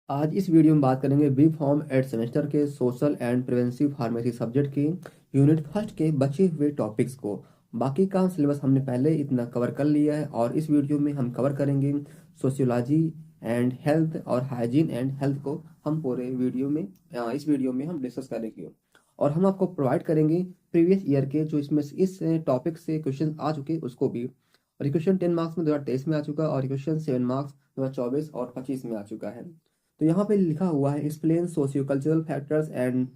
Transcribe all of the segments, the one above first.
आज इस वीडियो में बात करेंगे बी फॉर्म 8 सेमेस्टर के social and preventive pharmacy subject के यूनिट फर्स्ट के बचे हुए टॉपिक्स को। बाकी का सिलेबस हमने पहले इतना कवर कर लिया है और इस वीडियो में हम कवर करेंगे सोशियोलॉजी एंड हेल्थ और हाइजीन एंड हेल्थ को हम पूरे वीडियो में इस वीडियो में हम डिस्कस करेंगे। और हम आपको प्रोवाइड करेंगे प्रीवियस ईयर के जो इसमें इस टॉपिक से क्वेश्चन आ चुके उसको भी। और क्वेश्चन 10 मार्क्स में 2023 में आ चुका और क्वेश्चन 7 मार्क्स 2024 और 25 में आ चुका है। तो यहाँ पे लिखा हुआ है explain socio cultural factors and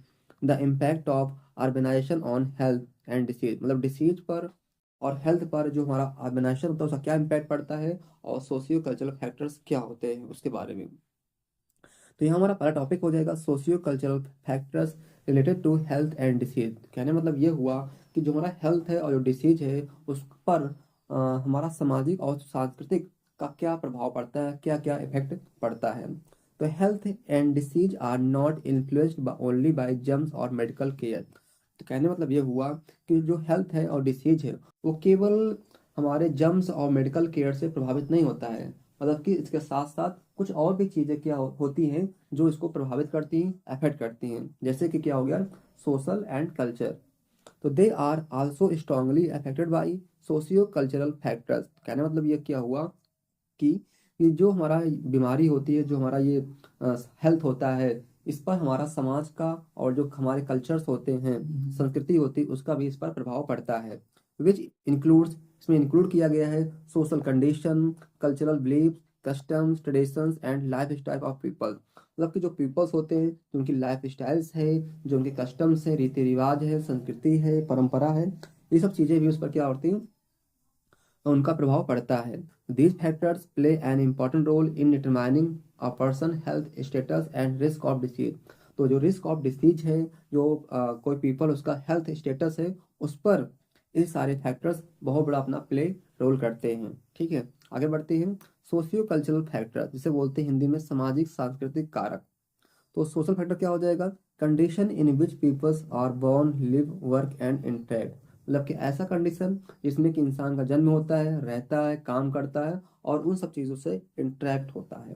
the impact of urbanisation on health and disease, मतलब डिसीज पर और हेल्थ पर जो हमारा अर्बनाइजेशन होता है उसका क्या इम्पैक्ट पड़ता है और सोशियो कल्चरल फैक्टर्स क्या होते हैं उसके बारे में। तो यहाँ हमारा पहला टॉपिक हो जाएगा socio cultural factors related to health and disease. कहने मतलब ये हुआ कि जो हमारा हेल्थ है और जो डिसीज है उस पर हमारा सामाजिक और सांस्कृतिक का क्या प्रभाव पड़ता है, क्या क्या इफेक्ट पड़ता है। तो health and disease are not influenced only by germs और मेडिकल केयर। तो कहने मतलब ये हुआ कि जो हेल्थ है और डिसीज है वो केवल हमारे जर्म्स और मेडिकल केयर से प्रभावित नहीं होता है, मतलब कि इसके साथ साथ कुछ और भी चीज़ें क्या होती हैं जो इसको प्रभावित करती हैं, अफेक्ट करती हैं। जैसे कि क्या हो गया सोशल एंड कल्चर। तो they are also strongly affected by socio cultural factors. कहने मतलब ये क्या हुआ कि ये जो हमारा बीमारी होती है, जो हमारा ये हेल्थ होता है, इस पर हमारा समाज का और जो हमारे कल्चर्स होते हैं, संस्कृति होती है, उसका भी इस पर प्रभाव पड़ता है। विच इंक्लूड्स, इसमें इंक्लूड किया गया है social condition, cultural belief, customs, traditions and life style of people. मतलब कि जो पीपल्स होते हैं, जो उनकी लाइफ स्टाइल्स है, जो उनके कस्टम्स है, रीति रिवाज है, संस्कृति है, परंपरा है, ये सब चीज़ें भी उस पर क्या होती हैं, उनका प्रभाव पड़ता है। These factors play an important role in determining a person health status and risk of disease. तो जो रिस्क ऑफ डिसीज है, जो कोई पीपल उसका हेल्थ स्टेटस है, उस पर ये सारे फैक्टर्स बहुत बड़ा अपना प्ले रोल करते हैं। ठीक है, आगे बढ़ते हैं। सोशियो कल्चरल फैक्टर जिसे बोलते हैं हिंदी में सामाजिक सांस्कृतिक कारक। तो सोशल फैक्टर क्या हो जाएगा, condition in which peoples are born, live, work and interact. मतलब कि ऐसा कंडीशन जिसमें कि इंसान का जन्म होता है, रहता है, काम करता है और उन सब चीज़ों से इंटरेक्ट होता है।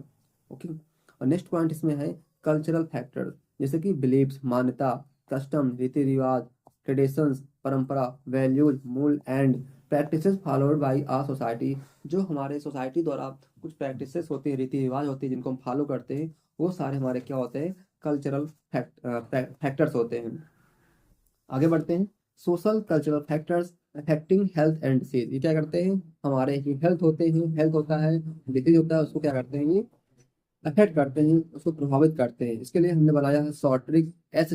ओके। और नेक्स्ट पॉइंट इसमें है कल्चरल फैक्टर, जैसे कि बिलीव्स, मान्यता, कस्टम, रीति रिवाज, ट्रेडिशंस, परंपरा, वैल्यूज, मूल and practices followed by a society. जो हमारे सोसाइटी द्वारा कुछ प्रैक्टिसेस होती है, रीति रिवाज होती है जिनको हम फॉलो करते हैं, वो सारे हमारे क्या होते हैं, कल्चरल फैक्टर्स होते हैं। आगे बढ़ते हैं। Social cultural factors affecting health and disease. ये क्या करते हैं, हमारे जो हेल्थ होते हैं, हेल्थ होता है, डिसीज होता है, उसको क्या करते हैं, ये अफेक्ट करते हैं, उसको प्रभावित करते हैं। इसके लिए हमने बनाया है short trick S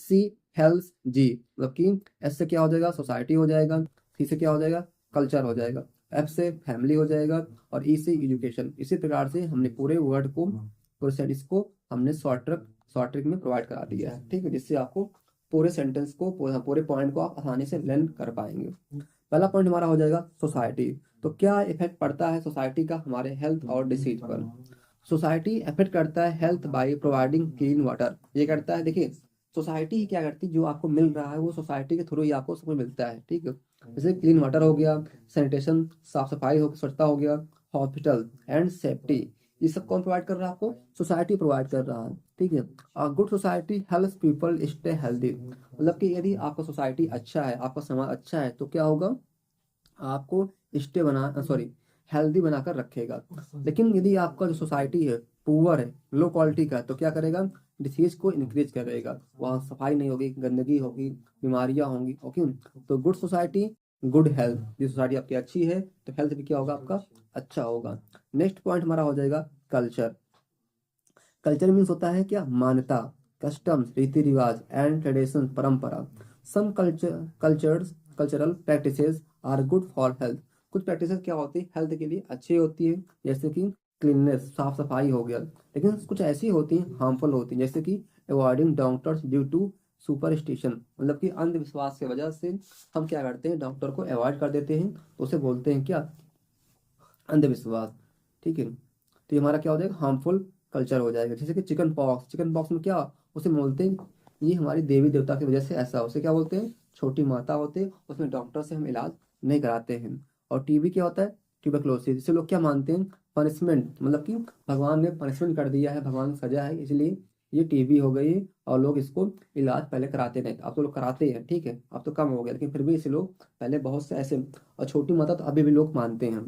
C health G. मतलब कि एस से क्या हो जाएगा, सोसाइटी हो जाएगा, सी से क्या हो जाएगा, कल्चर हो जाएगा, एफ से फैमिली हो जाएगा और ई से एजुकेशन। इसी प्रकार से हमने पूरे वर्ड को, पूरे सेंटेंस को हमने शॉर्ट ट्रिक में प्रोवाइड करा दिया है। ठीक है, जिससे आपको पूरे सेंटेंस को, पूरे पॉइंट को आप आसानी से लर्न कर पाएंगे। पहला पॉइंट हमारा हो जाएगा सोसाइटी। तो क्या इफेक्ट पड़ता है सोसाइटी का हमारे हेल्थ और डिसीज पर। सोसाइटी अफेक्ट करता है health by providing clean water. ये करता है, देखिए सोसाइटी ही क्या करती है, जो आपको मिल रहा है वो सोसाइटी के थ्रू ही आपको सब कुछ मिलता है। ठीक है, जैसे क्लीन वाटर हो गया, सैनिटेशन, साफ सफाई हो, स्वच्छता हो गया, हॉस्पिटल एंड सेफ्टी, ये सब कौन प्रोवाइड कर रहा है आपको, सोसाइटी प्रोवाइड कर रहा है। ठीक है, good society helps people stay healthy. मतलब कि यदि आपका सोसाइटी अच्छा है, आपका समाज अच्छा है, तो क्या होगा, आपको स्टे बना सॉरी हेल्दी बनाकर रखेगा। लेकिन यदि आपका जो सोसाइटी है पुअर है, लो क्वालिटी का है, तो क्या करेगा, डिसीज को इंक्रीज करेगा। वहाँ सफाई नहीं होगी, गंदगी होगी, बीमारियां होंगी। ओके। तो गुड सोसाइटी गुड हेल्थ, ये सोसाइटी आपकी अच्छी है तो हेल्थ भी क्या होगा, आपका अच्छा होगा। नेक्स्ट पॉइंट हमारा हो जाएगा कल्चर। कल्चर मीन्स होता है क्या, मान्यता, कस्टम्स, रीति रिवाज एंड ट्रेडिशन, परंपरा। Some cultural practices are good for health. कुछ प्रैक्टिसेस क्या होती है, हेल्थ के लिए अच्छी होती है, जैसे कि क्लीननेस, साफ सफाई हो गया। लेकिन कुछ ऐसी होती हैं हार्मफुल होती हैं, जैसे कि avoiding doctors due to superstition. मतलब कि अंधविश्वास की वजह से हम क्या करते हैं, डॉक्टर को अवॉइड कर देते हैं, तो उसे बोलते हैं क्या, अंधविश्वास। ठीक है, तो ये हमारा क्या हो जाएगा, हार्मफुल कल्चर हो जाएगा। जैसे कि चिकन पॉक्स में क्या, उसे बोलते हैं, ये हमारी देवी देवता की वजह से ऐसा, उसे क्या बोलते हैं, छोटी माता होते हैं, उसमें डॉक्टर से हम इलाज नहीं कराते हैं। और टीबी क्या होता है, ट्यूबरक्लोसिस, जिसे लोग क्या मानते हैं, पनिशमेंट, मतलब कि भगवान ने पनिशमेंट कर दिया है, भगवान ने सजा है, इसलिए ये टीबी हो गई और लोग इसको इलाज पहले कराते नहीं। अब तो लोग कराते हैं, ठीक है, अब तो कम हो गया, लेकिन फिर भी इसे लोग पहले बहुत से ऐसे, और छोटी मात्रा तो अभी भी लोग मानते हैं।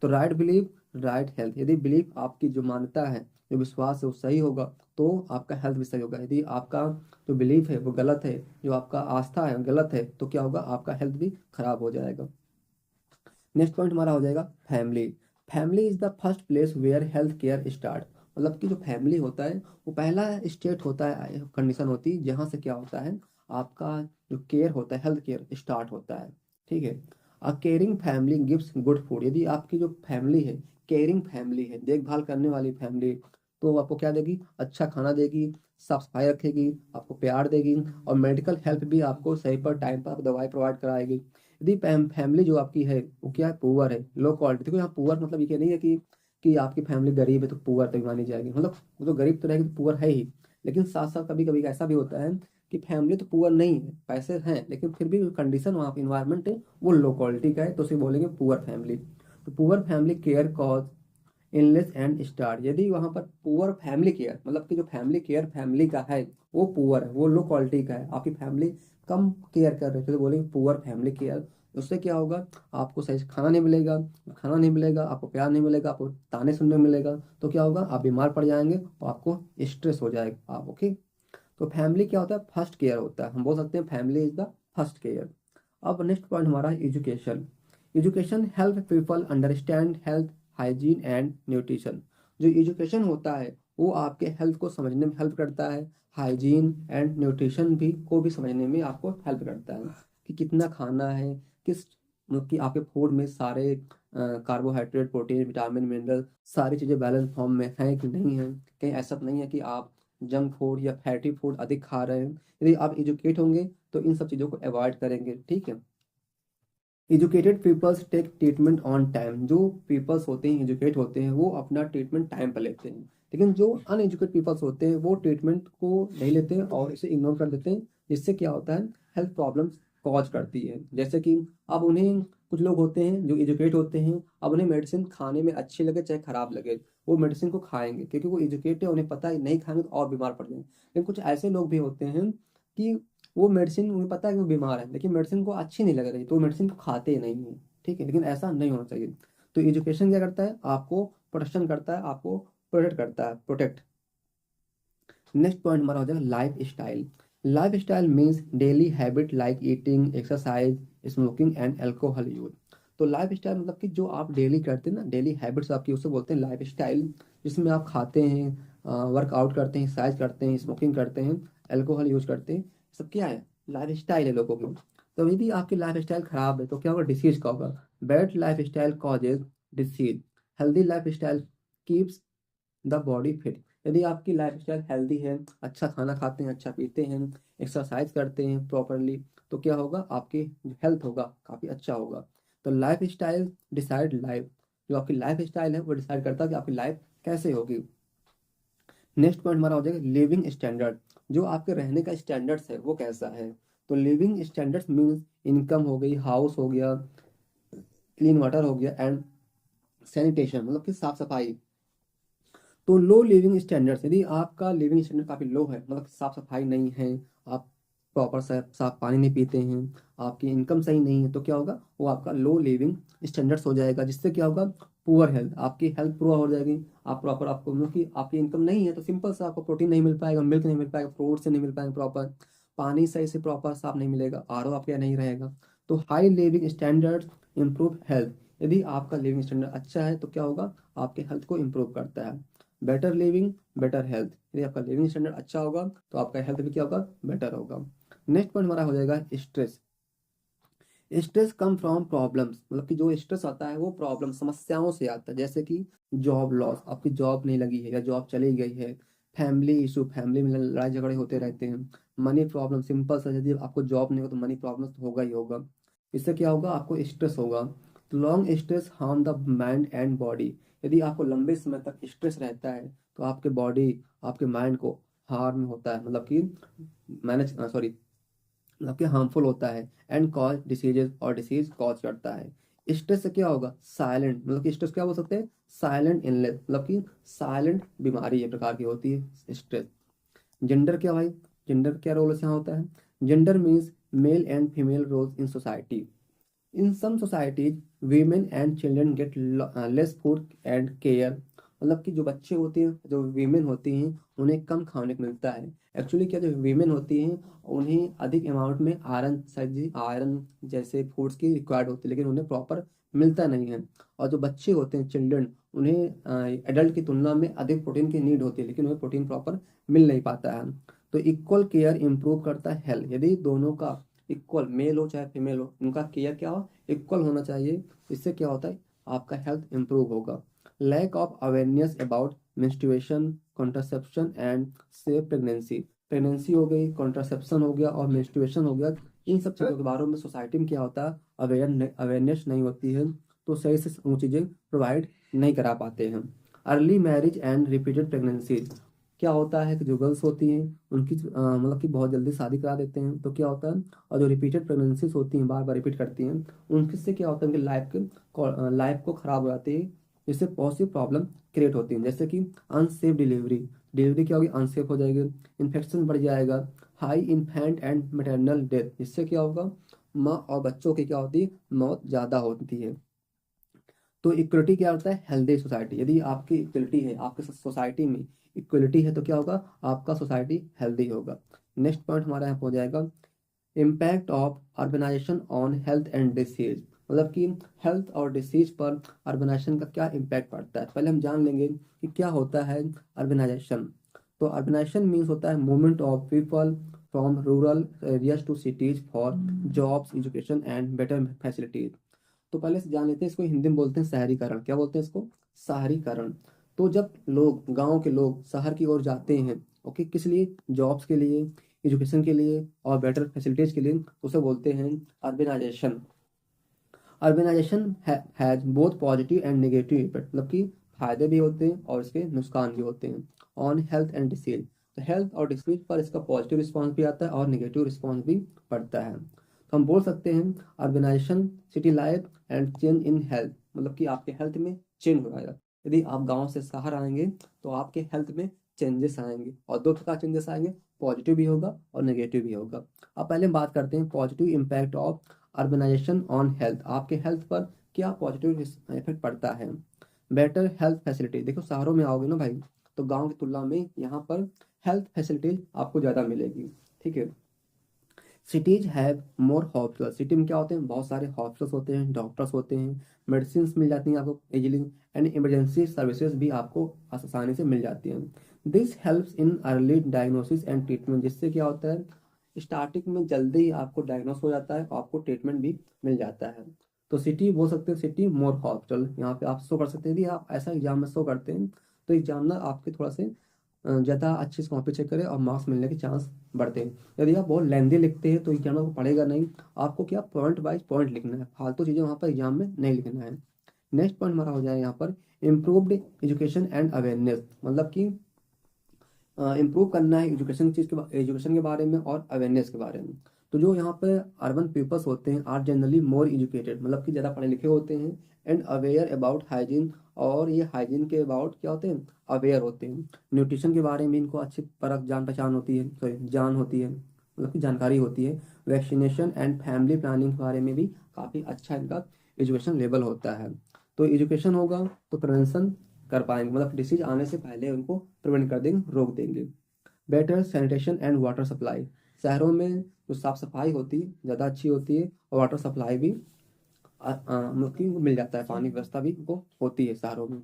तो राइट बिलीफ राइट हेल्थ, यदि बिलीफ आपकी जो मान्यता है, जो विश्वास है वो सही होगा तो आपका हेल्थ भी सही होगा। यदि आपका जो बिलीफ है वो गलत है, जो आपका आस्था है गलत है, तो क्या होगा, आपका हेल्थ भी खराब हो जाएगा। नेक्स्ट पॉइंट हमारा हो जाएगा family. Family is the first place where health care start. मतलब कि जो फैमिली होता है वो पहला स्टेट होता है, कंडीशन होती है जहाँ से क्या होता है, आपका जो केयर होता है, हेल्थ केयर स्टार्ट होता है, ठीक है। अ caring family gives good food. यदि आपकी जो फैमिली है, केयरिंग फैमिली है, देखभाल करने वाली फैमिली, तो आपको क्या देगी, अच्छा खाना देगी, साफ सफाई रखेगी, आपको प्यार देगी, और मेडिकल हेल्प भी आपको सही पर टाइम पर आपको दवाई प्रोवाइड कराएगी। यदि फैमिली जो आपकी है वो क्या है, पुअर है, लो क्वालिटी। देखो यहाँ पुअर मतलब ये नहीं है कि आपकी फैमिली गरीब है तो पुअर तक मानी जाएगी, मतलब वो तो गरीब तो रहेगी तो पुअर है ही। लेकिन साथ साथ कभी कभी ऐसा भी होता है कि फैमिली तो पुअर नहीं है, पैसे हैं, लेकिन फिर भी कंडीशन वहाँ इन्वायरमेंट है वो लो क्वालिटी का है, तो उसे बोलेंगे पुअर फैमिली। तो poor family care cause illness and star. यदि वहाँ पर पुअर फैमिली केयर, मतलब कि जो फैमिली केयर फैमिली का है वो पुअर है, वो लो क्वालिटी का है, आपकी फैमिली कम केयर कर रहे थे, तो बोलेंगे पुअर फैमिली केयर। उससे क्या होगा, आपको सही से खाना नहीं मिलेगा, खाना नहीं मिलेगा, आपको प्यार नहीं मिलेगा, आपको ताने सुनने मिलेगा, तो क्या होगा, आप बीमार पड़ जाएंगे और आपको स्ट्रेस हो जाएगा आप, ओके। तो फैमिली क्या होता है, फर्स्ट केयर होता है, हम बोल सकते हैं family is the first care. अब नेक्स्ट पॉइंट हमारा education. Education help people understand health, hygiene and nutrition. जो एजुकेशन होता है वो आपके हेल्थ को समझने में हेल्प करता है, हाइजीन एंड न्यूट्रिशन भी को भी समझने में आपको हेल्प करता है, कि कितना खाना है, किस, मतलब कि आपके फूड में सारे कार्बोहाइड्रेट, प्रोटीन, विटामिन, मिनरल, सारी चीज़ें बैलेंस फॉर्म में हैं कि नहीं है। कहीं ऐसा तो नहीं है कि आप जंक फूड या फैटी फूड अधिक खा रहे हैं। यदि आप एजुकेट होंगे तो इन सब चीज़ों को अवॉइड करेंगे, ठीक है। Educated peoples take treatment on time. जो पीपल्स होते हैं, एजुकेट होते हैं, वो अपना ट्रीटमेंट टाइम पर लेते हैं, लेकिन जो अनएजुकेट पीपल्स होते हैं वो ट्रीटमेंट को नहीं लेते हैं और इसे इग्नोर कर देते हैं, जिससे क्या होता है, हेल्थ प्रॉब्लम्स कॉज करती है। जैसे कि अब उन्हें, कुछ लोग होते हैं जो एजुकेट होते हैं, अब उन्हें मेडिसिन खाने में अच्छी लगे चाहे खराब लगे, वो मेडिसिन को खाएंगे क्योंकि वो एजुकेट है, उन्हें पता है नहीं खाएंगे तो और बीमार पड़ जाएंगे। लेकिन कुछ ऐसे लोग भी होते हैं कि वो मेडिसिन, उन्हें पता है कि वो बीमार है, लेकिन मेडिसिन को अच्छी नहीं लग रही तो वो मेडिसिन को खाते ही नहीं है, ठीक है। लेकिन ऐसा नहीं होना चाहिए। तो एजुकेशन क्या करता है, आपको प्रोटेक्शन करता है, आपको प्रोटेक्ट करता है, प्रोटेक्ट। नेक्स्ट पॉइंट हमारा हो जाएगा life style. Life style means daily habit like eating, exercise, smoking and alcohol use. तो लाइफ स्टाइल मतलब कि जो आप डेली करते हैं ना, डेली हैबिट्स आपकी, उसे बोलते हैं लाइफ स्टाइल, जिसमें आप खाते हैं, वर्कआउट करते हैं, एक्सरसाइज करते हैं, स्मोकिंग करते हैं, एल्कोहल यूज करते हैं, सब क्या है, लाइफ स्टाइल है लोगों की। तो यदि आपकी लाइफ स्टाइल खराब है तो क्या होगा, डिसीज का होगा। Bad life style causes disease, healthy life style keeps the body fit. यदि आपकी लाइफ स्टाइल हेल्दी है, अच्छा खाना खाते हैं, अच्छा पीते हैं, एक्सरसाइज करते हैं प्रॉपरली, तो क्या होगा, आपकी जो हेल्थ होगा काफ़ी अच्छा होगा। तो लाइफ स्टाइल डिसाइड लाइफ। जो आपकी लाइफ स्टाइल है वो डिसाइड करता है कि आपकी लाइफ कैसे होगी। नेक्स्ट पॉइंट हमारा हो जाएगा लिविंग स्टैंडर्ड। जो आपके रहने का स्टैंडर्ड्स है वो कैसा है। तो लिविंग स्टैंडर्ड्स मीन्स इनकम हो गई, हाउस हो गया, क्लीन वाटर हो गया, एंड सैनिटेशन, मतलब कि साफ सफाई। तो लो लिविंग स्टैंडर्ड्स, यदि आपका लिविंग स्टैंडर्ड काफ़ी लो है, मतलब साफ सफाई नहीं है, आप प्रॉपर साफ पानी नहीं पीते हैं, आपकी इनकम सही नहीं है, तो क्या होगा, वो आपका लो लिविंग स्टैंडर्ड्स हो जाएगा, जिससे क्या होगा, पुअर हेल्थ, आपकी हेल्थ पुअर हो जाएगी। आप प्रॉपर, आपको मतलब कि आपकी इनकम नहीं है तो सिंपल सा आपको प्रोटीन नहीं मिल पाएगा, मिल्क नहीं मिल पाएगा, फ्रूट से नहीं मिल पाएगा प्रॉपर, पानी सही से प्रॉपर साफ नहीं मिलेगा, आरओ आपके यहाँ नहीं रहेगा। तो high living standards improve health. यदि आपका लिविंग स्टैंडर्ड अच्छा है तो क्या होगा, आपके हेल्थ को इंप्रूव करता है। बेटर लिविंग बेटर हेल्थ, यदि आपका लिविंग स्टैंडर्ड अच्छा होगा तो आपका हेल्थ भी क्या होगा, बेटर होगा। नेक्स्ट पॉइंट हमारा हो जाएगा stress. Stress come from problems, मतलब कि जो स्ट्रेस आता है वो प्रॉब्लम, समस्याओं से आता है, जैसे कि जॉब लॉस, आपकी जॉब नहीं लगी है या जॉब चली गई है, फैमिली इशू, फैमिली में लड़ाई झगड़े होते रहते हैं, मनी प्रॉब्लम, सिंपल सा, यदि आपको जॉब नहीं हो तो मनी प्रॉब्लम तो होगा ही होगा। इससे क्या होगा, आपको स्ट्रेस होगा। तो long stress harm the mind and body. यदि आपको लंबे समय तक स्ट्रेस रहता है तो आपके बॉडी, आपके माइंड को हार्म होता है, मतलब कि मैनेज सॉरी, मतलब कि हार्मफुल होता है, एंड कॉज डिसीजेज, और डिसीज कॉज करता है। स्ट्रेस से क्या होगा, साइलेंट, मतलब कि स्ट्रेस क्या बोल सकते हैं, साइलेंट इलनेस, मतलब कि साइलेंट बीमारी एक प्रकार की होती है स्ट्रेस। जेंडर क्या भाई, जेंडर क्या रोल यहाँ होता है, gender means male and female roles in society. In some societies, women and children get less food and care। मतलब कि जो बच्चे होते हैं, जो वीमेन होती हैं, उन्हें कम खाने को मिलता है। एक्चुअली क्या, जो वीमेन होती हैं उन्हें अधिक अमाउंट में आयरन जैसे फूड्स की रिक्वायर्ड होती है, लेकिन उन्हें प्रॉपर मिलता नहीं है। और जो बच्चे होते हैं, चिल्ड्रन, उन्हें एडल्ट की तुलना में अधिक प्रोटीन की नीड होती है, लेकिन उन्हें प्रोटीन प्रॉपर मिल नहीं पाता है। तो इक्वल केयर इंप्रूव करता है हेल्थ। यदि दोनों का इक्वल, मेल हो चाहे फीमेल हो, उनका केयर क्या हो, इक्वल होना चाहिए। इससे क्या होता है, आपका हेल्थ इंप्रूव होगा। Lack of awareness about menstruation, contraception and safe pregnancy. Pregnancy हो गई, कॉन्ट्रासेप्शन हो गया और मेंस्ट्रुएशन हो गया, इन सब चीज़ों के बारे में सोसाइटी में क्या होता है, अवेयरनेस नहीं होती है, तो सही से वो चीज़ें प्रोवाइड नहीं करा पाते हैं। Early marriage and repeated pregnancy. क्या होता है कि जो गर्ल्स होती हैं उनकी मतलब कि बहुत जल्दी शादी करा देते हैं, तो क्या होता है, और जो रिपीटेड प्रेगनेंसीज होती हैं, बार बार रिपीट करती हैं, उनसे क्या होता है, उनकी लाइफ को खराब हो जाती है, जिससे बहुत सी प्रॉब्लम क्रिएट होती हैं, जैसे कि अनसेफ डिलीवरी। डिलीवरी क्या होगी, अनसेफ हो जाएगी, इन्फेक्शन बढ़ जाएगा, high infant and maternal death, जिससे क्या होगा, माँ और बच्चों की क्या होती है, मौत ज़्यादा होती है। तो इक्वलिटी क्या होता है, हेल्दी सोसाइटी। यदि आपकी इक्वलिटी है, आपके सोसाइटी में इक्वलिटी है, तो क्या होगा, आपका सोसाइटी हेल्दी होगा। नेक्स्ट पॉइंट हमारा यहाँ हो जाएगा, impact of urbanisation on health and disease. मतलब कि हेल्थ और डिसीज पर अर्बनाइजेशन का क्या इम्पैक्ट पड़ता है। पहले हम जान लेंगे कि क्या होता है अर्बनाइजेशन। तो अर्बनाइजेशन मीन्स होता है movement of people from rural areas to cities for jobs, education and better facilities. तो पहले से जान लेते हैं, इसको हिंदी में बोलते हैं शहरीकरण। क्या बोलते हैं इसको, शहरीकरण। तो जब लोग, गांव के लोग शहर की ओर जाते हैं, ओके, किस लिए, जॉब्स के लिए, एजुकेशन के लिए और बेटर फैसिलिटीज के लिए, उसे बोलते हैं urbanisation. Urbanisation has both positive and negative effect, मतलब कि फायदे भी होते हैं और इसके नुकसान भी होते हैं ऑन हेल्थ एंड डिसीज। तो हेल्थ और डिसीज पर इसका पॉजिटिव रिस्पॉन्स भी आता है और नेगेटिव रिस्पॉन्स भी पड़ता है। तो हम बोल सकते हैं urbanisation city life and change in health, मतलब कि आपके हेल्थ में चेंज हो जाएगा। यदि आप गांव से शहर आएंगे तो आपके हेल्थ में चेंजेस आएंगे, और दो प्रकार चेंजेस आएंगे, पॉजिटिव भी होगा और नेगेटिव भी होगा। अब पहले हम बात करते हैं positive impact of urbanisation on health. आपके हेल्थ पर क्या पॉजिटिव इफेक्ट पड़ता है। Better health facility. देखो शहरों में आओगे ना भाई, तो गांव की तुलना में यहाँ पर हेल्थ फैसिलिटीज आपको ज़्यादा मिलेगी, ठीक है। Cities have more hospital. City में क्या होते हैं, बहुत सारे हॉस्पिटल्स होते हैं, डॉक्टर्स होते हैं, मेडिसिन मिल जाती हैं आपको इजीली, एंड इमरजेंसी सर्विसेज भी आपको आसानी से मिल जाती हैं। This helps in early diagnosis and treatment. जिससे क्या होता है, स्टार्टिंग में जल्दी ही आपको डायग्नोस हो जाता है और आपको ट्रीटमेंट भी मिल जाता है। तो सिटी बोल सकते हैं, सिटी मोर हॉस्पिटल। यहाँ पे आप शो कर सकते हैं, यदि आप ऐसा एग्जाम में शो करते हैं तो एग्जामिनर आपके थोड़ा से ज़्यादा अच्छे से कॉपी चेक करे और मार्क्स मिलने के चांस बढ़ते हैं। यदि आप बहुत लेंदी लिखते हैं तो एग्जामिनर को पढ़ेगा नहीं, आपको क्या पॉइंट वाइज पॉइंट लिखना है, फालतू चीज़ें वहाँ पर एग्जाम में नहीं लिखना है। नेक्स्ट पॉइंट हमारा हो जाए यहाँ पर इम्प्रूव्ड एजुकेशन एंड अवेयरनेस। मतलब कि इम्प्रूव करना है एजुकेशन के बारे में और अवेयरनेस के बारे में। तो जो यहाँ पे अर्बन पीपल्स होते हैं आर जनरली मोर एजुकेटेड, मतलब कि ज़्यादा पढ़े लिखे होते हैं, एंड अवेयर अबाउट हाइजीन। और ये हाइजीन के अबाउट क्या होते हैं, अवेयर होते हैं। न्यूट्रिशन के बारे में इनको अच्छी परख जान पहचान होती है, सॉरी जान होती है, मतलब कि जानकारी होती है। वैक्सीनेशन एंड फैमिली प्लानिंग के बारे में भी काफ़ी अच्छा इनका एजुकेशन लेवल होता है। तो एजुकेशन होगा तो प्रिवेंशन कर पाएंगे, मतलब डिसीज आने से पहले उनको प्रिवेंट कर देंगे, रोक देंगे। Better sanitation and water supply. शहरों में जो साफ सफाई होती है ज़्यादा अच्छी होती है, और वाटर सप्लाई भी मतलब कि मिल जाता है, पानी की व्यवस्था भी उनको होती है शहरों में।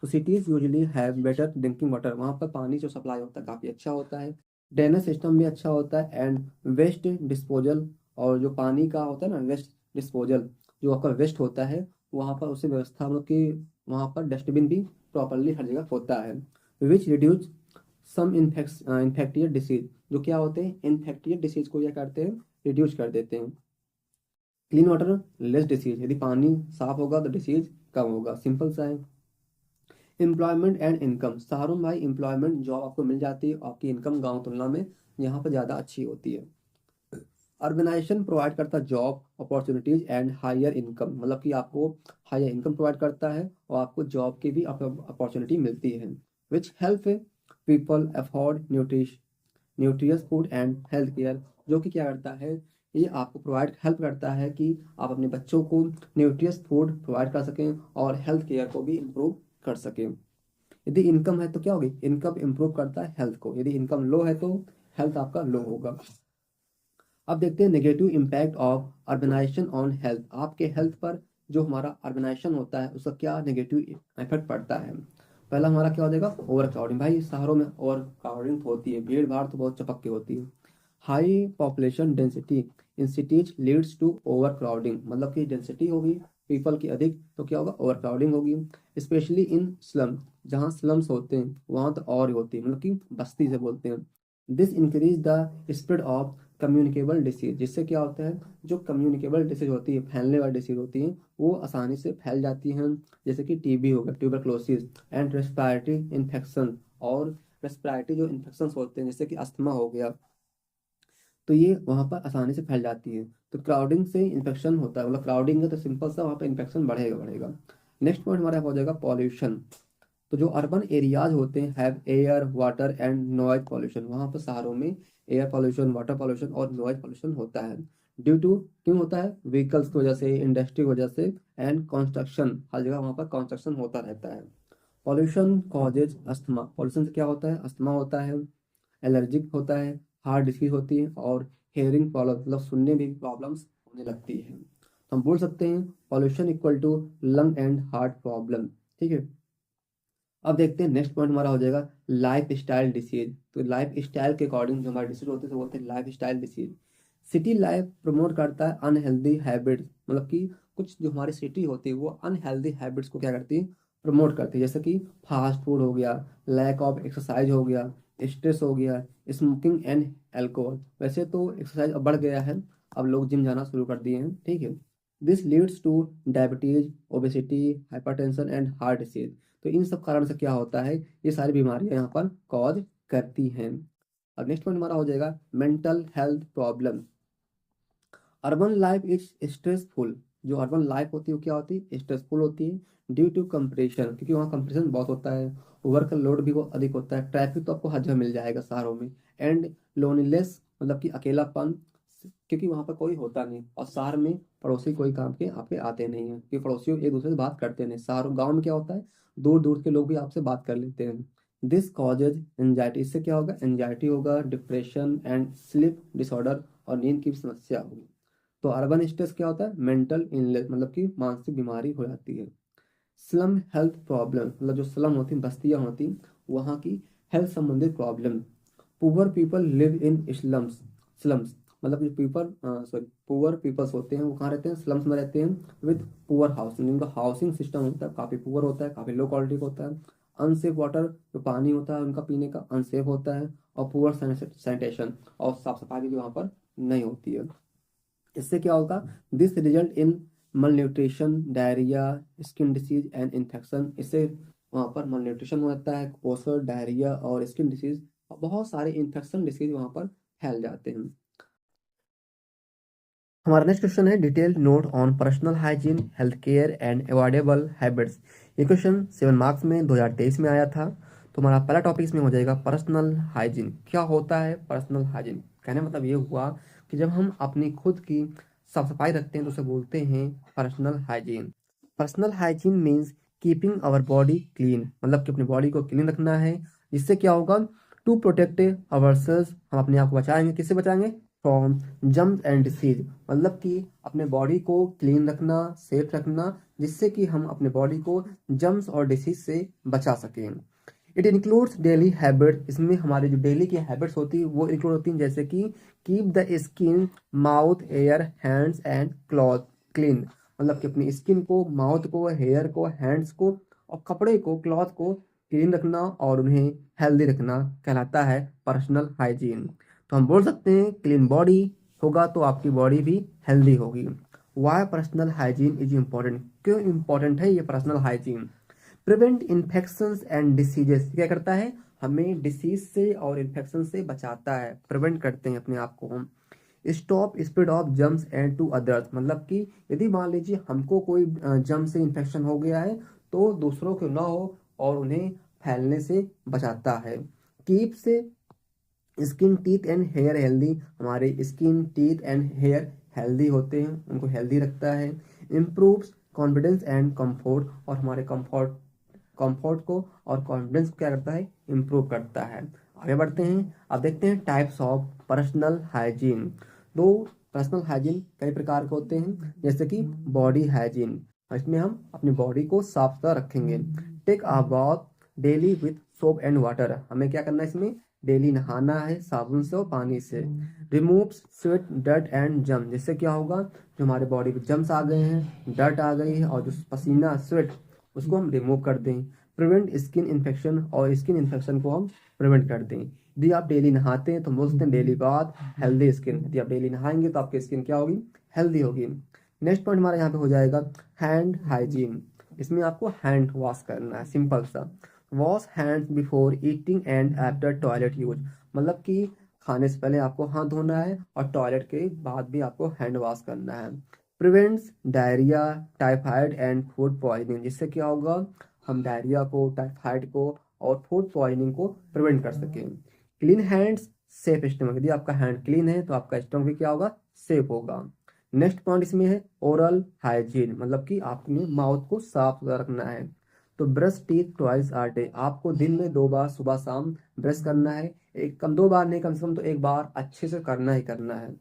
तो cities usually have better drinking water. वहाँ पर पानी जो सप्लाई होता है काफ़ी अच्छा होता है, ड्रेनेज सिस्टम भी अच्छा होता है, एंड वेस्ट डिस्पोजल। और जो पानी का होता है ना, वेस्ट डिस्पोजल, जो आपका वेस्ट होता है, वहाँ पर उसे व्यवस्था, मतलब कि वहाँ पर डस्टबिन भी प्रॉपरली हर जगह होता है। विच रिड्यूज सम इन्फेक्टियस डिसीज। जो क्या होते हैं, इन्फेक्टियस डिसीज को क्या करते हैं, रिड्यूस कर देते हैं। Clean water less disease. यदि पानी साफ होगा तो डिसीज कम होगा, सिंपल सा है। Employment and income. शहरों में भाई एम्प्लॉयमेंट, जॉब आपको मिल जाती है, आपकी इनकम गांव तुलना में यहाँ पर ज़्यादा अच्छी होती है। अर्बनाइजेशन प्रोवाइड करता है job opportunities and higher income, मतलब कि आपको हायर इनकम प्रोवाइड करता है और आपको जॉब की भी अपॉर्चुनिटी मिलती है, which help people afford nutritious food and health care, जो कि क्या करता है, ये आपको प्रोवाइड हेल्प करता है कि आप अपने बच्चों को न्यूट्रियस फूड प्रोवाइड कर सकें और हेल्थ केयर को भी इम्प्रूव कर सकें। यदि इनकम है तो क्या होगी, इनकम इम्प्रूव करता है हेल्थ को, यदि इनकम लो है तो हेल्थ आपका लो होगा। अब देखते हैं negative impact of urbanisation on health, आपके हेल्थ पर जो हमारा अर्बनाइजेशन होता है उसका क्या नेगेटिव इफेक्ट पड़ता है। पहला हमारा क्या हो जाएगा, ओवर क्राउडिंग। भाई शहरों में ओवर क्राउडिंग होती है, भीड़ भाड़ तो बहुत चपक के होती है। High population density in cities leads to overcrowding, मतलब कि डेंसिटी होगी पीपल की अधिक तो क्या होगा, ओवर क्राउडिंग होगी। स्पेशली इन स्लम, जहाँ स्लम्स होते हैं वहाँ तो और ही होती है, मतलब कि बस्ती से बोलते हैं। This increase the spread of communicable disease, जिससे क्या होता है, जो कम्युनिकेबल डिसीज होती है, फैलने वाली डिसीज होती हैं, वो आसानी से फैल जाती हैं, जैसे कि टीबी हो गया, ट्यूबरक्लोसिस एंड रेस्पिरेटरी इन्फेक्शन, और रेस्पिरेटरी जो इन्फेक्शन होते हैं जैसे कि अस्थमा हो गया, तो ये वहाँ पर आसानी से फैल जाती है। तो क्राउडिंग से इन्फेक्शन होता है, मतलब क्राउडिंग है तो सिंपल सा वहाँ पर इन्फेक्शन बढ़ेगा बढ़ेगा। नेक्स्ट पॉइंट हमारा हो जाएगा पॉल्यूशन। तो जो अर्बन एरियाज होते हैं have air water and noise pollution, वहाँ पर शहरों में एयर पॉल्यूशन, वाटर पॉल्यूशन और नॉइज पॉल्यूशन होता है। ड्यू टू, क्यों होता है, व्हीकल्स की वजह से, इंडस्ट्री की वजह से एंड कंस्ट्रक्शन, हर जगह वहाँ पर कंस्ट्रक्शन होता रहता है। पॉल्यूशन कॉजेज अस्थमा, पॉल्यूशन से क्या होता है, अस्थमा होता है, एलर्जिक होता है, हार्ट डिसीज होती है और हेयरिंग प्रॉब्लम, मतलब सुनने में भी प्रॉब्लम्स होने लगती है। तो हम बोल सकते हैं pollution equal to lung and heart problem. ठीक है, अब देखते हैं नेक्स्ट पॉइंट हमारा हो जाएगा लाइफ स्टाइल डिसीज। तो लाइफ स्टाइल के अकॉर्डिंग जो हमारे डिसीज होते हैं तो बोलते हैं life style disease. City life promote करता है अनहेल्दी हैबिट्स, मतलब कि कुछ जो हमारी सिटी होती है वो अनहेल्दी हैबिट्स को क्या करती है, प्रमोट करती है, जैसे कि फास्ट फूड हो गया, लैक ऑफ एक्सरसाइज हो गया, स्ट्रेस हो गया, स्मोकिंग एंड एल्कोहल। वैसे तो एक्सरसाइज अब बढ़ गया है, अब लोग जिम जाना शुरू कर दिए हैं, ठीक है। This leads two diabetes, obesity, hypertension and heart disease. तो इन सब कारण से क्या होता है, ये सारी बीमारियां यहाँ पर कॉज करती हैं। अब नेक्स्ट पॉइंट हमारा हो जाएगा mental health problem. Urban life is stressful, जो अर्बन लाइफ होती है वो क्या होती है, स्ट्रेसफुल होती है ड्यू टू कंप्रेशन, क्योंकि वहाँ कंप्रेशन बहुत होता है, वर्क लोड भी बहुत अधिक होता है, ट्रैफिक तो आपको हर जगह मिल जाएगा शहरों में, एंड लोनलीनेस, मतलब कि अकेलापन, क्योंकि वहाँ पर कोई होता नहीं, और शहर में पड़ोसी कोई काम के आपके आते नहीं हैं, क्योंकि पड़ोसी एक दूसरे से बात करते नहीं। शहरों गाँव में क्या होता है, दूर दूर के लोग भी आपसे बात कर लेते हैं। दिस कॉजेज एंजाइटी, इससे क्या होगा, एंजाइटी होगा, डिप्रेशन एंड स्लीप डिसऑर्डर, और नींद की भी समस्या होगी। तो अर्बन स्ट्रेस क्या होता है, मेंटल इलनेस, मतलब कि मानसिक बीमारी हो जाती है। स्लम हेल्थ प्रॉब्लम, मतलब जो स्लम होती हैं, बस्तियां होती हैं, वहाँ की हेल्थ संबंधित problem. Poor people live in slums, slums मतलब जो पीपल सॉरी पुअर पीपल्स होते हैं वो कहाँ रहते हैं, स्लम्स में रहते हैं, विद पुअर हाउसिंग, जिनका हाउसिंग सिस्टम होता है काफ़ी पुअर होता है, काफ़ी लो क्वालिटी का होता है। अनसेफ वाटर, जो पानी होता है उनका पीने का अनसेफ होता है, और पुअर सैनिटेशन, और साफ सफाई भी वहाँ पर नहीं होती है। इससे क्या होगा, दिस रिजल्ट इन मल nutrition, diarrhoea, skin disease and infection. इससे वहाँ पर मल न्यूट्रिशन हो जाता है, कुपोषण, डायरिया और स्किन डिसीज, और बहुत सारे इन्फेक्शन डिसीज वहाँ पर फैल जाते हैं। हमारा नेक्स्ट क्वेश्चन है detailed note on personal hygiene, health care and avoidable habits. ये क्वेश्चन 7 मार्क्स में 2023 में आया था। तो हमारा पहला टॉपिक इसमें हो जाएगा पर्सनल हाइजीन। क्या होता है पर्सनल हाइजीन, कहने मतलब ये हुआ कि जब हम अपनी खुद की साफ सफाई रखते हैं तो उसे बोलते हैं personal hygiene. Personal hygiene means keeping our body clean, मतलब कि अपनी बॉडी को क्लीन रखना है, जिससे क्या होगा, टू प्रोटेक्ट अवर्सेल्स, हम अपने आप को बचाएंगे, किससे बचाएंगे, फ्रॉम जम्स एंड डिसीज, मतलब कि अपने बॉडी को क्लीन रखना, सेफ रखना, जिससे कि हम अपने बॉडी को जम्स और डिसीज से बचा सकें। इट इंक्लूड्स डेली हैबिट, इसमें हमारी जो डेली की हैबिट्स होती है वो इंक्लूड होती हैं, जैसे कि keep the skin, mouth, air, hands and cloth clean, मतलब कि अपनी स्किन को, माउथ को, हेयर को, हैंड्स को और कपड़े को, क्लॉथ को क्लीन रखना और उन्हें हेल्दी रखना कहलाता है पर्सनल हाइजीन। तो हम बोल सकते हैं क्लीन बॉडी होगा तो आपकी बॉडी भी हेल्दी होगी। Why personal hygiene is important, क्यों इम्पोर्टेंट है ये personal hygiene. Prevent infections and diseases, क्या करता है, हमें डिसीज से और इन्फेक्शन से बचाता है, प्रिवेंट करते हैं अपने आप को हम। Stop spread of germs and to others, मतलब कि यदि मान लीजिए हमको कोई जर्म से इन्फेक्शन हो गया है तो दूसरों को ना हो और उन्हें फैलने से बचाता है। कीप से skin teeth and hair healthy, हमारे skin teeth and hair healthy होते हैं, उनको हेल्दी रखता है। इम्प्रूव्स कॉन्फिडेंस एंड कंफर्ट, और हमारे कंफर्ट को और कॉन्फिडेंस को क्या करता है, इम्प्रूव करता है। आगे बढ़ते हैं, अब देखते हैं टाइप्स ऑफ पर्सनल हाइजीन। तो पर्सनल हाइजीन कई प्रकार के होते हैं, जैसे कि बॉडी हाइजीन, इसमें हम अपनी बॉडी को साफ सुथरा रखेंगे। Take a bath daily with soap and water, हमें क्या करना है, इसमें डेली नहाना है साबुन से और पानी से। रिमूव स्वेट डर्ट एंड जम, जिससे क्या होगा, जो हमारे बॉडी पे जम्स आ गए हैं, डर्ट आ गई है और जो पसीना स्वेट उसको हम रिमूव कर दें। प्रिवेंट स्किन इन्फेक्शन, और स्किन इन्फेक्शन को हम प्रिवेंट कर दें। यदि आप डेली नहाते हैं तो बोलते हैं डेली बाथ हेल्दी स्किन, यदि आप डेली नहाएंगे तो आपकी स्किन क्या होगी, हेल्दी होगी। नेक्स्ट पॉइंट हमारा यहाँ पे हो जाएगा हैंड हाइजीन, इसमें आपको हैंड वॉश करना है, सिंपल सा। Wash hands before eating and after toilet use, मतलब कि खाने से पहले आपको हाथ धोना है और टॉयलेट के बाद भी आपको हैंड वॉश करना है। Prevents diarrhoea, typhoid and food poisoning, जिससे क्या होगा, हम डायरिया को, टाइफाइड को और फूड पॉइजनिंग को प्रिवेंट कर सकें। क्लीन हैंड्स सेफ स्टमक, यदि आपका हैंड क्लीन है तो आपका स्टमक भी क्या होगा, सेफ होगा। नेक्स्ट पॉइंट इसमें है ओरल हाइजीन, मतलब कि आपने माउथ को साफ सुथरा रखना है। तो brush teeth twice a day, आपको दिन में 2 बार सुबह शाम ब्रश करना है, एक कम 2 बार नहीं, कम से कम तो 1 बार अच्छे से करना ही करना है।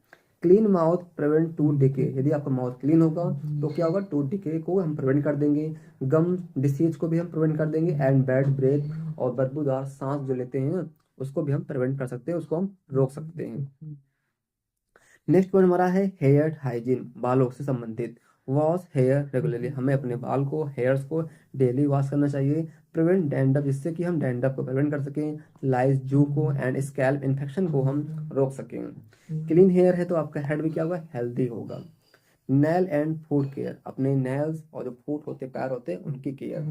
Clean mouth prevent tooth decay, यदि आपका माउथ क्लीन होगा तो क्या होगा, टूथ डिके को हम प्रिवेंट कर देंगे, गम डिसीज को भी हम प्रिवेंट कर देंगे, एंड बैड ब्रेथ और बदबूदार सांस जो लेते हैं उसको भी हम प्रिवेंट कर सकते हैं, उसको हम रोक सकते हैं। नेक्स्ट पॉइंट हमारा है हेयर हाइजीन, बालों से संबंधित। वॉश हेयर रेगुलरली, हमें अपने बाल को, हेयर्स को डेली वॉश करना चाहिए। प्रिवेंट डैंड्रफ, जिससे कि हम डैंड्रफ को प्रिवेंट कर सकें, लाइस जू को एंड स्कैल्प इन्फेक्शन को हम रोक सकें। क्लीन हेयर है तो आपका हेड भी क्या होगा, हेल्दी होगा। नेल एंड फुट केयर, अपने नेल्स और जो फुट होते पैर होते हैं उनकी केयर।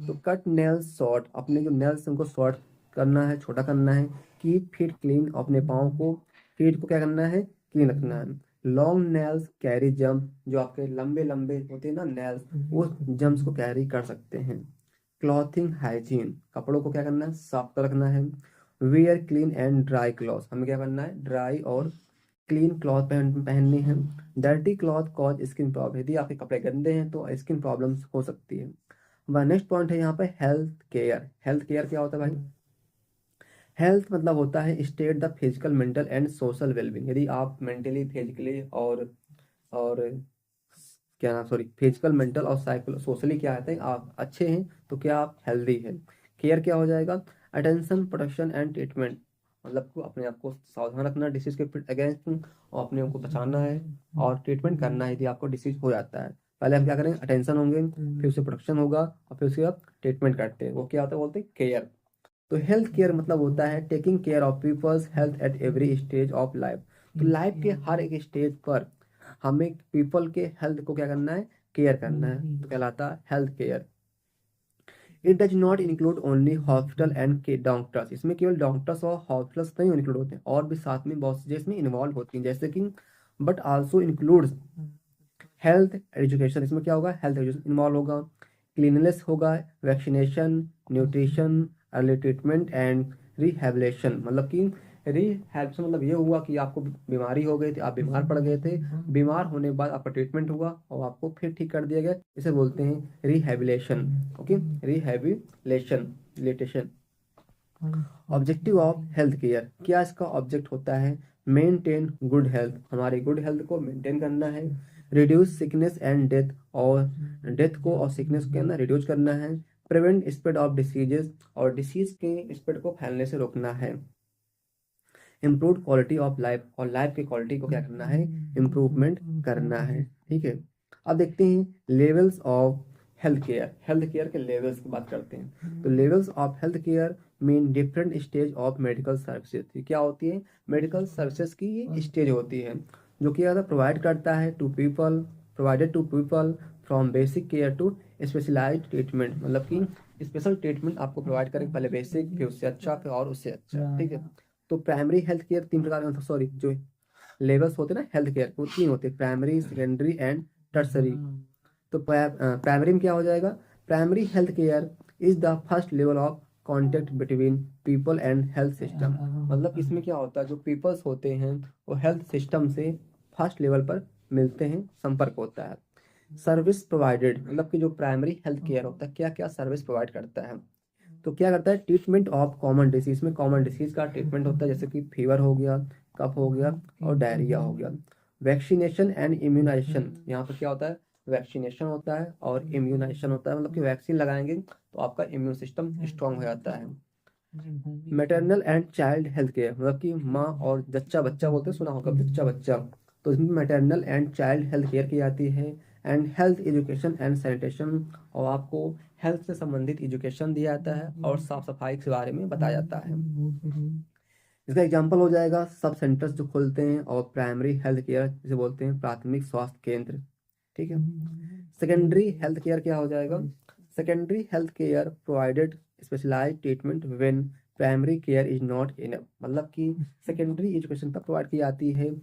तो कट नेल्स शॉर्ट, अपने जो नेल्स उनको शॉर्ट करना है, छोटा करना है। कीप फीट क्लीन, अपने पाँव को, फीट को क्या करना है, क्लीन रखना है। लॉन्ग नेल्स कैरी जम्प, जो आपके लंबे लंबे होते हैं ना नेल्स, वो जम्स को कैरी कर सकते हैं। क्लॉथिंग हाइजीन, कपड़ों को क्या करना है, साफ रखना है। Where clean and dry cloth, हमें क्या करना है, ड्राई और क्लीन क्लॉथ पहननी है। Dirty cloth cause skin problem, यदि आपके कपड़े गंदे हैं तो स्किन प्रॉब्लम्स हो सकती है। हमारा नेक्स्ट पॉइंट है यहाँ पे हेल्थ केयर। हेल्थ केयर क्या होता है भाई, हेल्थ मतलब होता है state the physical mental and social wellbeing, यदि आप मेंटली फिजिकली और क्या नाम, सॉरी, फिजिकल मेंटल और साइको सोशली क्या कहते हैं, आप अच्छे हैं तो क्या आप हेल्दी हैं। केयर क्या हो जाएगा, अटेंशन प्रोटेक्शन एंड ट्रीटमेंट, मतलब को अपने आप को सावधान रखना डिसीज के अगेंस्ट, और अपने आप को बचाना है और ट्रीटमेंट करना है यदि आपको डिसीज हो जाता है। पहले हम क्या करेंगे, अटेंशन होंगे, फिर उससे प्रोटेक्शन होगा और फिर उसके बाद ट्रीटमेंट करते हैं, वो क्या होता है, बोलते हैं केयर। तो हेल्थ केयर मतलब होता है taking care of peoples health at every stage of life. तो लाइफ के हर एक स्टेज पर हमें पीपल के हेल्थ को क्या करना है, केयर करना है, तो कहलाता है health care. It does not include only hospital and के डॉक्टर्स, इसमें केवल डॉक्टर्स और हॉस्पिटल्स नहीं इंक्लूड होते हैं, और भी साथ में बहुत सी चीजें इसमें इन्वॉल्व होती हैं, जैसे कि but also includes health education, इसमें क्या होगा, हेल्थ एजुकेशन इन्वॉल्व होगा। क्लीननेस होगा, vaccination, nutrition, early treatment and rehabilitation, मतलब कि रिहेबिलिटेशन मतलब ये हुआ कि आपको बीमारी हो गई थी, आप बीमार पड़ गए थे, बीमार होने के बाद आपका ट्रीटमेंट हुआ और आपको फिर ठीक कर दिया गया, इसे बोलते हैं रिहेबिलिटेशन। ओके, रिहेबिलिटेशन रिलेटेशन। ऑब्जेक्टिव ऑफ हेल्थ केयर, क्या इसका ऑब्जेक्ट होता है, मेंटेन गुड हेल्थ, हमारी गुड हेल्थ को मेंटेन करना है। रिड्यूस सिकनेस एंड डेथ, और डेथ को और सिकनेस को अंदर रिड्यूस करना है। प्रिवेंट स्प्रेड ऑफ डिसीजेस, और डिसीज के स्प्रेड को फैलने से रोकना है। इम्प्रूव क्वालिटी ऑफ लाइफ, और लाइफ की क्वालिटी को क्या करना है, इम्प्रूवमेंट करना है। ठीक है, अब देखते हैं levels of health care. Health care के लेवल्स की बात करते हैं। तो levels of health care mean different stage of medical services, क्या होती है, मेडिकल सर्विसेज की ये स्टेज होती है, जो कि प्रोवाइड करता है to people, provided to people from basic care to specialised treatment, मतलब कि स्पेशल ट्रीटमेंट आपको प्रोवाइड करें, पहले बेसिक, फिर उससे अच्छा, फिर और उससे अच्छा। ठीक है, तो प्राइमरी हेल्थ केयर 3 प्रकार, सॉरी, जो लेवल्स होते हैं ना हेल्थ केयर, वो 3 होते हैं, प्राइमरी, सेकेंडरी एंड टर्सरी। तो प्राइमरी में क्या हो जाएगा, primary health care is the first level of contact between people and health system. मतलब इसमें क्या होता है, जो पीपल्स होते हैं वो हेल्थ सिस्टम से फर्स्ट लेवल पर मिलते हैं, संपर्क होता है। सर्विस प्रोवाइडेड, मतलब कि जो प्राइमरी हेल्थ केयर होता है क्या क्या सर्विस प्रोवाइड करता है, तो क्या करता है, ट्रीटमेंट ऑफ कॉमन डिसीज, में कॉमन डिसीज का ट्रीटमेंट होता है, जैसे कि फीवर हो गया, कफ हो गया और डायरिया हो गया। वैक्सीनेशन एंड इम्यूनाइजेशन, यहाँ पर क्या होता है, वैक्सीनेशन होता है और इम्यूनाइजेशन होता है, मतलब कि वैक्सीन लगाएंगे तो आपका इम्यून सिस्टम स्ट्रांग हो जाता है। Maternal and child health care, मतलब कि माँ और जच्चा बच्चा बोलते हैं, सुना होगा जच्चा बच्चा, तो इसमें maternal and child health care की जाती है। And health education and sanitation, और आपको हेल्थ से संबंधित एजुकेशन दिया जाता है और साफ सफाई के बारे में बताया जाता है। इसका एग्जाम्पल हो जाएगा सब सेंटर्स जो खोलते हैं, और प्राइमरी हेल्थ केयर जिसे बोलते हैं प्राथमिक स्वास्थ्य केंद्र, ठीक है। सेकेंडरी हेल्थ केयर क्या हो जाएगा, secondary health care provided specialised treatment when primary care is not enough, मतलब कि सेकेंडरी एजुकेशन तब प्रोवाइड की जाती है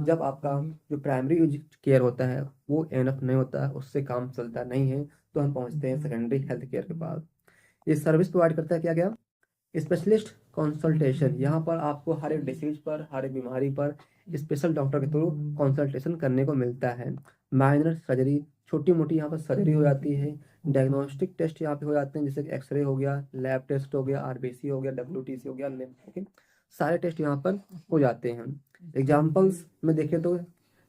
जब आपका जो प्राइमरी केयर होता है वो इनफ नहीं होता है, उससे काम चलता नहीं है, तो हम पहुंचते हैं सेकेंडरी हेल्थ केयर के पास। ये सर्विस प्रोवाइड करता है क्या क्या, स्पेशलिस्ट कंसल्टेशन, यहाँ पर आपको हर एक डिसीज पर, हर एक बीमारी पर स्पेशल डॉक्टर के थ्रू कंसल्टेशन करने को मिलता है। माइनर सर्जरी, छोटी मोटी यहाँ पर सर्जरी हो जाती है। डायग्नोस्टिक टेस्ट यहाँ पे हो जाते हैं, जैसे कि एक्सरे हो गया, लैब टेस्ट हो गया, आरबीसी हो गया, डब्ल्यूटीसी हो गया, ओके, सारे टेस्ट यहाँ पर हो जाते हैं। एग्जाम्पल्स में देखें तो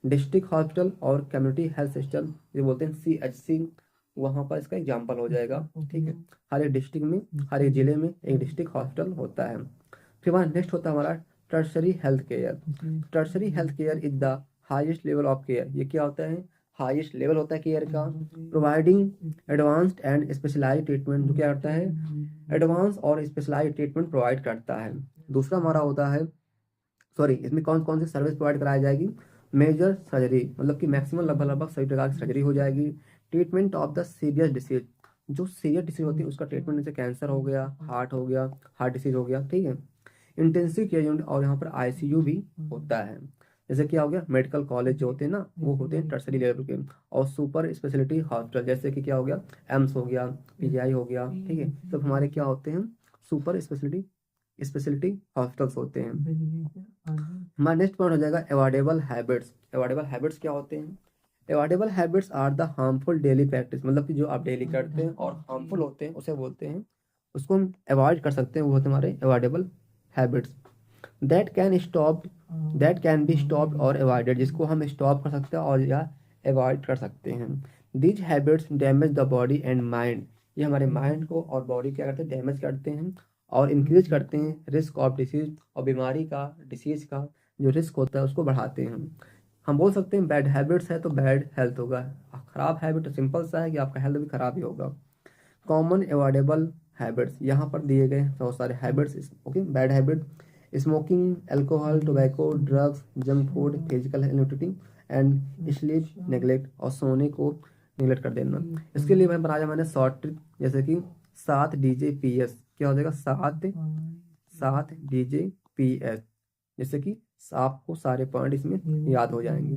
डिस्ट्रिक्ट हॉस्पिटल और कम्युनिटी हेल्थ सिस्टम, ये बोलते हैं CHC, वहाँ पर इसका एग्जाम्पल हो जाएगा, ठीक है। हर एक डिस्ट्रिक्ट में, हर एक जिले में एक डिस्ट्रिक्ट हॉस्पिटल होता है। फिर वहाँ नेक्स्ट होता है हमारा tertiary health care. Tertiary health care is the highest level of care, ये क्या होता है, हाईएस्ट लेवल होता है केयर का। Providing advanced and specialised treatment, जो क्या करता है, एडवांस और स्पेशलाइज्ड ट्रीटमेंट प्रोवाइड करता है। दूसरा हमारा होता है, सॉरी, इसमें कौन कौन सी सर्विस प्रोवाइड कराई जाएगी, मेजर सर्जरी, मतलब कि मैक्सिमम लगभग लगभग सभी प्रकार की सर्जरी हो जाएगी। Treatment of the serious disease, जो सीरियस डिसीज होती है उसका ट्रीटमेंट, जैसे कैंसर हो गया, हार्ट हो गया, हार्ट डिसीज हो गया, ठीक है। इंटेंसिव केयर यूनिट, और यहाँ पर ICU भी होता है। जैसे क्या हो गया, मेडिकल कॉलेज जो होते हैं ना वो होते हैं टर्सरी लेवल के, और सुपर स्पेशलिटी हॉस्पिटल, जैसे कि क्या हो गया, एम्स हो गया, PGI हो गया, ठीक है, सब हमारे क्या होते हैं, सुपर स्पेशलिटी हॉस्पिटल्स होते हैं। हमारा नेक्स्ट पॉइंट हो जाएगा अवॉइडेबल हैबिट्स। अवॉइडेबल हैबिट्स क्या होते हैं, avoidable habits are the harmful daily practice, मतलब कि जो आप डेली करते हैं और हार्मफुल होते हैं उसे बोलते हैं, उसको हम अवॉइड कर सकते हैं, वो होते हैं हमारे avoidable habits. That can stop, that can be stopped और अवॉइडेड, जिसको हम स्टॉप कर सकते हैं और या अवॉइड कर सकते हैं। These habits damage the body and mind, ये हमारे माइंड को और बॉडी क्या करते हैं, डैमेज करते हैं और इंक्रीज करते हैं रिस्क ऑफ डिसीज, और बीमारी का, डिसीज का जो रिस्क होता है उसको बढ़ाते हैं। हम बोल सकते हैं बैड हैबिट्स है तो बैड हेल्थ होगा, खराब हैबिट सिंपल सा है कि आपका हेल्थ भी खराब ही होगा। कॉमन अवॉइडेबल हैबिट्स, यहाँ पर दिए गए बहुत सारे habits, okay. Bad habit, smoking, alcohol, tobacco, drugs, junk food, physical activity and sleep neglect, और सोने को नेग्लेक्ट कर देना। इसके लिए मैं बनाया मैंने शॉर्ट ट्रिक, जैसे कि 7 DJPS, क्या हो जाएगा, 7 DJPS, जैसे कि आपको सारे पॉइंट इसमें याद हो जाएंगे।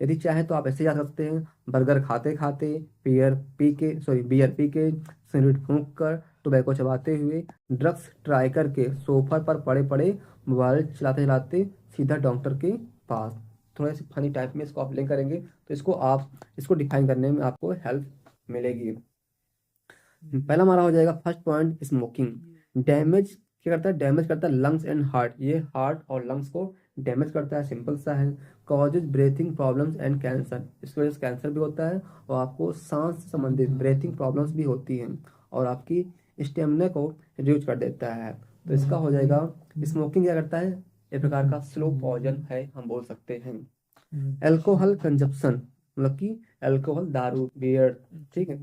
यदि चाहे तो आप ऐसे याद रखते हैं, बर्गर खाते खाते, बियर पी के, सिगरेट फूंक कर, टोबैको चबाते हुए, ड्रग्स ट्राई करके, सोफा पर पड़े पड़े, मोबाइल चलाते चलाते सीधा डॉक्टर के पास। थोड़ा सा फनी टाइप में इसको आप लिंक करेंगे तो इसको डिफाइन करने में आपको हेल्प मिलेगी। पहला हमारा हो जाएगा फर्स्ट पॉइंट, स्मोकिंग। डैमेज क्या करता है, डैमेज करता है लंग्स एंड हार्ट, ये हार्ट और लंग्स को डैमेज करता है, सिंपल सा है। Causes breathing problems and cancer, इसकी वजह से कैंसर भी होता है, और आपको सांस से संबंधित ब्रीथिंग प्रॉब्लम्स भी होती हैं, और आपकी स्टेमिना को रिड्यूस कर देता है। तो इसका हो जाएगा, स्मोकिंग क्या करता है, एक प्रकार का स्लो पॉइजन है, हम बोल सकते हैं। अल्कोहल कंजप्शन, मतलब कि अल्कोहल, दारू, बियर, ठीक है,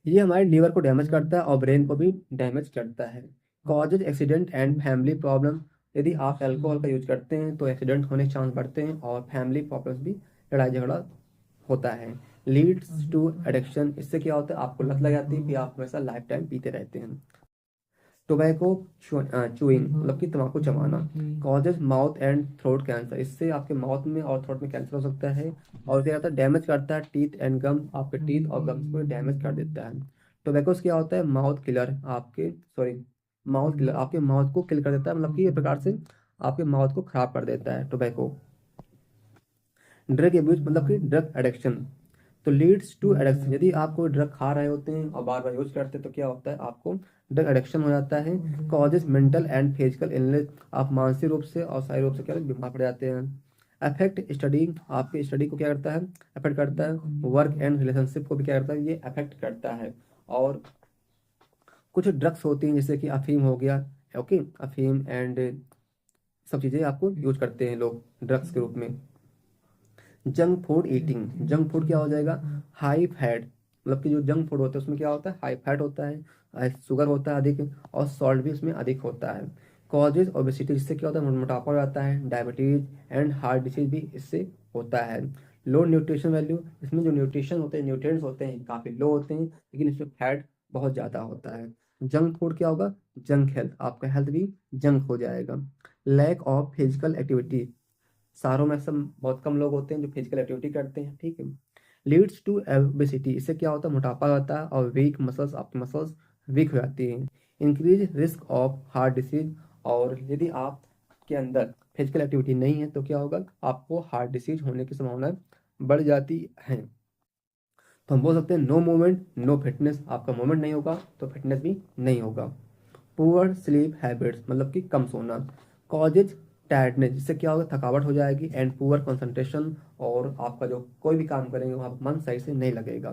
ये हमारे लीवर को डैमेज करता है और ब्रेन को भी डैमेज करता है। Causes accident and family problem, यदि आप अल्कोहल का यूज करते हैं तो एक्सीडेंट होने के चांस बढ़ते हैं, और फैमिली प्रॉब्लम्स भी, लड़ाई झगड़ा होता है। लीड्स टू एडिक्शन, इससे क्या होता है, आपको लत लग जाती है कि आप हमेशा लाइफ टाइम पीते रहते हैं। टोबैको चूइंग मतलब कि तम्बाकू चबाना causes mouth and throat cancer, इससे आपके माउथ में और थ्रोट में कैंसर हो सकता है। और क्या होता है, डैमेज करता है टीथ एंड गम, आपके टीथ और गम्स को डैमेज कर देता है। टोबैको क्या होता है, माउथ किलर, आपके सॉरी माउथ किलर, आपके माउथ को किल कर देता है, मतलब कि एक प्रकार से आपके माउथ को खराब कर देता है टोबैको। ड्रग एब्यूज मतलब कि ड्रग एडिक्शन, तो लीड्स टू एडिक्शन, यदि आप कोई ड्रग खा रहे होते हैं और बार बार यूज करते हैं तो क्या होता है, आपको ड्रग एडिक्शन हो जाता है। Causes mental and physical illness, आप मानसिक रूप से और शारीरिक रूप से क्या बीमार पड़ जाते हैं। अफेक्ट स्टडी, आपके स्टडी को क्या करता है, अफेक्ट करता है। वर्क एंड रिलेशनशिप को भी क्या करता है, ये अफेक्ट करता है। और कुछ ड्रग्स होती हैं जैसे कि अफीम हो गया, ओके, अफीम एंड सब चीज़ें आपको यूज करते हैं लोग ड्रग्स के रूप में। Junk food eating, junk food क्या हो जाएगा, हाई फैट, मतलब कि जो जंक फूड होता है उसमें क्या होता है, हाई फैट होता है, शुगर होता है अधिक, और सॉल्ट भी उसमें अधिक होता है। कॉजेज ओबेसिटी, जिससे क्या होता है, मोटापा हो जाता है, डायबिटीज एंड हार्ट डिसीज भी इससे होता है। लो न्यूट्रिशन वैल्यू, इसमें जो न्यूट्रिशन होते हैं, न्यूट्रिएंट्स होते हैं काफ़ी लो होते हैं, लेकिन इसमें फैट बहुत ज़्यादा होता है। जंक फूड क्या होगा, जंक हेल्थ, आपका हेल्थ भी जंक हो जाएगा। लैक ऑफ फिजिकल एक्टिविटी, शहरों में सब बहुत कम लोग होते हैं जो फिजिकल एक्टिविटी करते हैं, ठीक है। लीड्स टू ओबेसिटी, इससे क्या होता है, मोटापा होता है और वीक मसल्स, आपकी मसल्स वीक हो जाती हैं। Increase risk of heart disease, और यदि आप के अंदर फिजिकल एक्टिविटी नहीं है तो क्या होगा, आपको हार्ट डिसीज होने की संभावना बढ़ जाती है। तो हम बोल सकते हैं नो मूवमेंट नो फिटनेस, आपका मूवमेंट नहीं होगा तो फिटनेस भी नहीं होगा। पुअर स्लीप हैबिट्स मतलब कि कम सोना, कॉजेज टायर्डनेस, जिससे क्या होगा, थकावट हो जाएगी, एंड पुअर कंसंट्रेशन, और आपका जो कोई भी काम करेंगे वहाँ मन सही से नहीं लगेगा।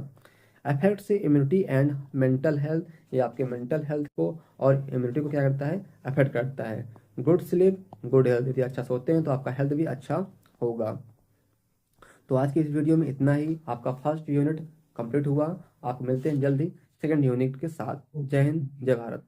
अफेक्ट से इम्यूनिटी एंड मेंटल हेल्थ, ये आपके मेंटल हेल्थ को और इम्यूनिटी को क्या करता है, अफेक्ट करता है। गुड स्लीप गुड हेल्थ, यदि अच्छा सोते हैं तो आपका हेल्थ भी अच्छा होगा। तो आज की इस वीडियो में इतना ही, आपका फर्स्ट यूनिट कंप्लीट हुआ। आप मिलते हैं जल्दी सेकंड यूनिट के साथ। जय हिंद जय भारत।